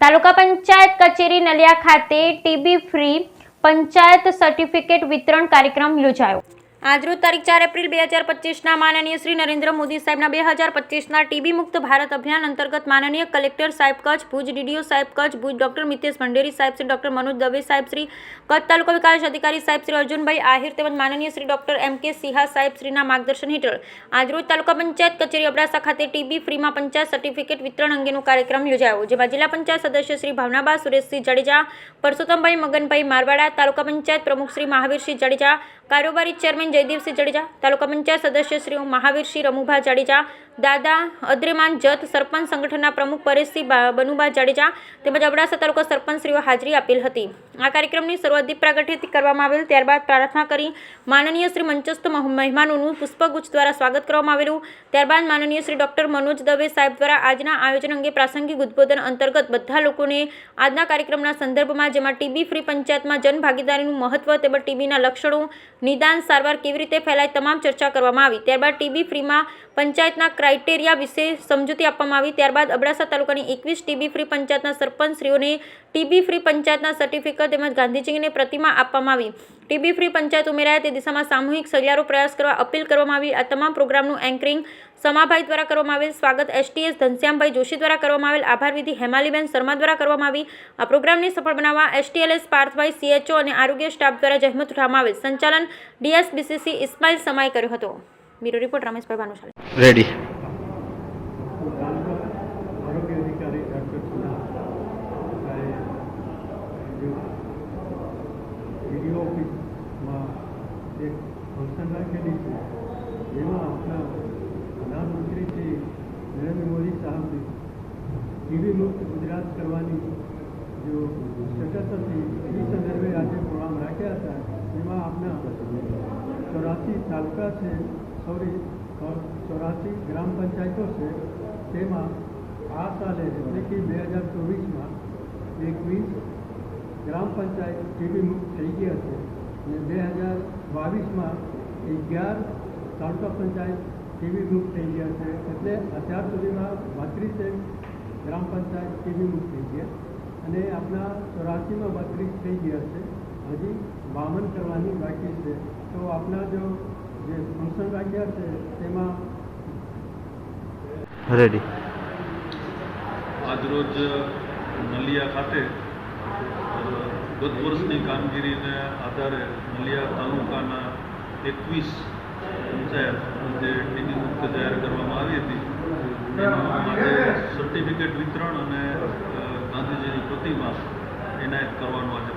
તાલુકા પંચાયત કચેરી નલિયા ખાતે TB free panchayat certificate વિતરણ કાર્યક્રમ યોજાયો। આજરોજ તારીખ 4 એપ્રિલ 2025ના માનનીય શ્રી નરેન્દ્ર મોદી સાહેબના 2025ના ટીબી મુક્ત ભારત અભિયાન અંતર્ગત માનનીય કલેક્ટર સાહેબ કચ્છ ભુજ, ડીડીઓ સાહેબ કચ્છ ભુજ, ડોક્ટર મિતેશ ભંડેરી સાહેબ શ્રી, ડોક્ટર મનોજ દવે સાહેબ શ્રી, કચ્છ તાલુકા વિકાસ અધિકારી સાહેબ શ્રી અર્જુનભાઈ આહિર તેમજ માનનીય શ્રી ડોક્ટર એમ.કે. સિંહા સાહેબ શ્રીના માર્ગદર્શન હેઠળ આજરોજ તાલુકા પંચાયત કચેરી અબડાસા ખાતે ટીબી ફ્રીમાં પંચાયત સર્ટિફિકેટ વિતરણ અંગેનો કાર્યક્રમ યોજાયો, જેમાં જિલ્લા પંચાયત સદસ્ય શ્રી ભાવનાબા સુરેશસિંહ જાડેજા, પરસોત્તમભાઈ મગનભાઈ મારવાડા, તાલુકા પંચાયત પ્રમુખ શ્રી મહાવીરસિંહ જાડેજા, કારોબારી ચેરમેન જયદીપસિંહ જાડેજા, તાલુકા પંચાયત સદસ્ય શ્રી મહાવીરસિંહ રમુભા જાડેજા, દાદા અદ્રેમાન જત, સરપંચ સંગઠનના પ્રમુખ પરેશસિંહ બનુભા જાડેજા તેમજ અબડાસા તાલુકા સરપંચશ્રીઓ હાજરી આપેલ હતી। આ કાર્યક્રમની શરૂઆત દીપ પ્રાગટ્યથી કરવામાં આવેલ, ત્યારબાદ પ્રાર્થના કરી માનનીય શ્રી મંચસ્થ મહેમાનોનું પુષ્પગુચ્છ દ્વારા સ્વાગત કરવામાં આવેલું। ત્યારબાદ માનનીય શ્રી ડોક્ટર મનોજ દવે સાહેબ દ્વારા આજના આયોજન અંગે પ્રાસંગિક ઉદ્બોધન અંતર્ગત બધા લોકોને આજના કાર્યક્રમના સંદર્ભમાં, જેમાં ટીબી ફ્રી પંચાયતમાં જનભાગીદારીનું મહત્વ તેમજ ટીબીના લક્ષણો, નિદાન, સારવાર કેવી રીતે ફેલાય તમામ ચર્ચા કરવામાં આવી। ત્યારબાદ ટીબી ફ્રીમાં પંચાયતના ક્રાઇટેરિયા વિશે સમજૂતી આપવામાં આવી। ત્યારબાદ અબડાસા તાલુકાની 21 ટીબી ફ્રી પંચાયતના સરપંચશ્રીઓને ટીબી ફ્રી પંચાયતના સર્ટિફિકેટ તેમજ ગાંધીજીની પ્રતિમા આપવામાં આવી। ટીબી ફ્રી પંચાયત ઉમેરાય તે દિશામાં સામૂહિક સહિયારો પ્રયાસ કરવા અપીલ કરવામાં આવી। આ તમામ પ્રોગ્રામનું એન્કરિંગ સમાભાઈ દ્વારા કરવામાં આવેલ, સ્વાગત એસટીએસ ધનશ્યામભાઈ જોશી દ્વારા કરવામાં આવેલ, આભાર વિધિ હેમાલીબેન શર્મા દ્વારા કરવામાં આવી। આ પ્રોગ્રામને સફળ બનાવવા એસટીએલએસ પાર્થભાઈ, સીએચઓ અને આરોગ્ય સ્ટાફ દ્વારા જહેમત ઉઠાવવામાં આવેલ। સંચાલન ડીએસબીસીસી ઇસ્માઇલ સમાએ કર્યો હતો। Bureau report Rameshbhai Bhanushali. Ready. DDO ઓફિસમાં એક ફંક્શન રાખેલી છે, જેમાં આપણા પ્રધાનમંત્રી શ્રી નરેન્દ્ર મોદી સાહેબની ટીબી મુક્ત ગુજરાત કરવાની જો શક્યતા હતી એ સંદર્ભે આજે પ્રોગ્રામ રાખ્યા હતા, જેમાં આપણા 84 તાલુકા છે, 84 ગ્રામ પંચાયતો છે, તેમાં આ સાલે એટલે કે 2024માં 21 ગ્રામ પંચાયત ટીબી મુક્ત થઈ ગયા છે અને 2022માં 11 તાલુકા પંચાયત ટીબી મુક્ત થઈ ગયા છે। એટલે અત્યાર સુધીમાં 32 ગ્રામ પંચાયત ટીબી મુક્ત થઈ ગયા અને આપણા 84માં 32 થઈ ગયા છે, હજી 52 કરવાની બાકી છે। તો આપણા જે ફંક્શન રાખ્યા છે તેમાં રેડી। આજરોજ નલિયા ખાતે ગત વર્ષની કામગીરીને આધારે નલિયા તાલુકાના 21 પંચાયત જે ટીબી મુક્ત જાહેર કરવામાં આવી હતી, એનું આજે સર્ટિફિકેટ વિતરણ અને ગાંધીજીની પ્રતિમા એનાયત કરવાનો આજે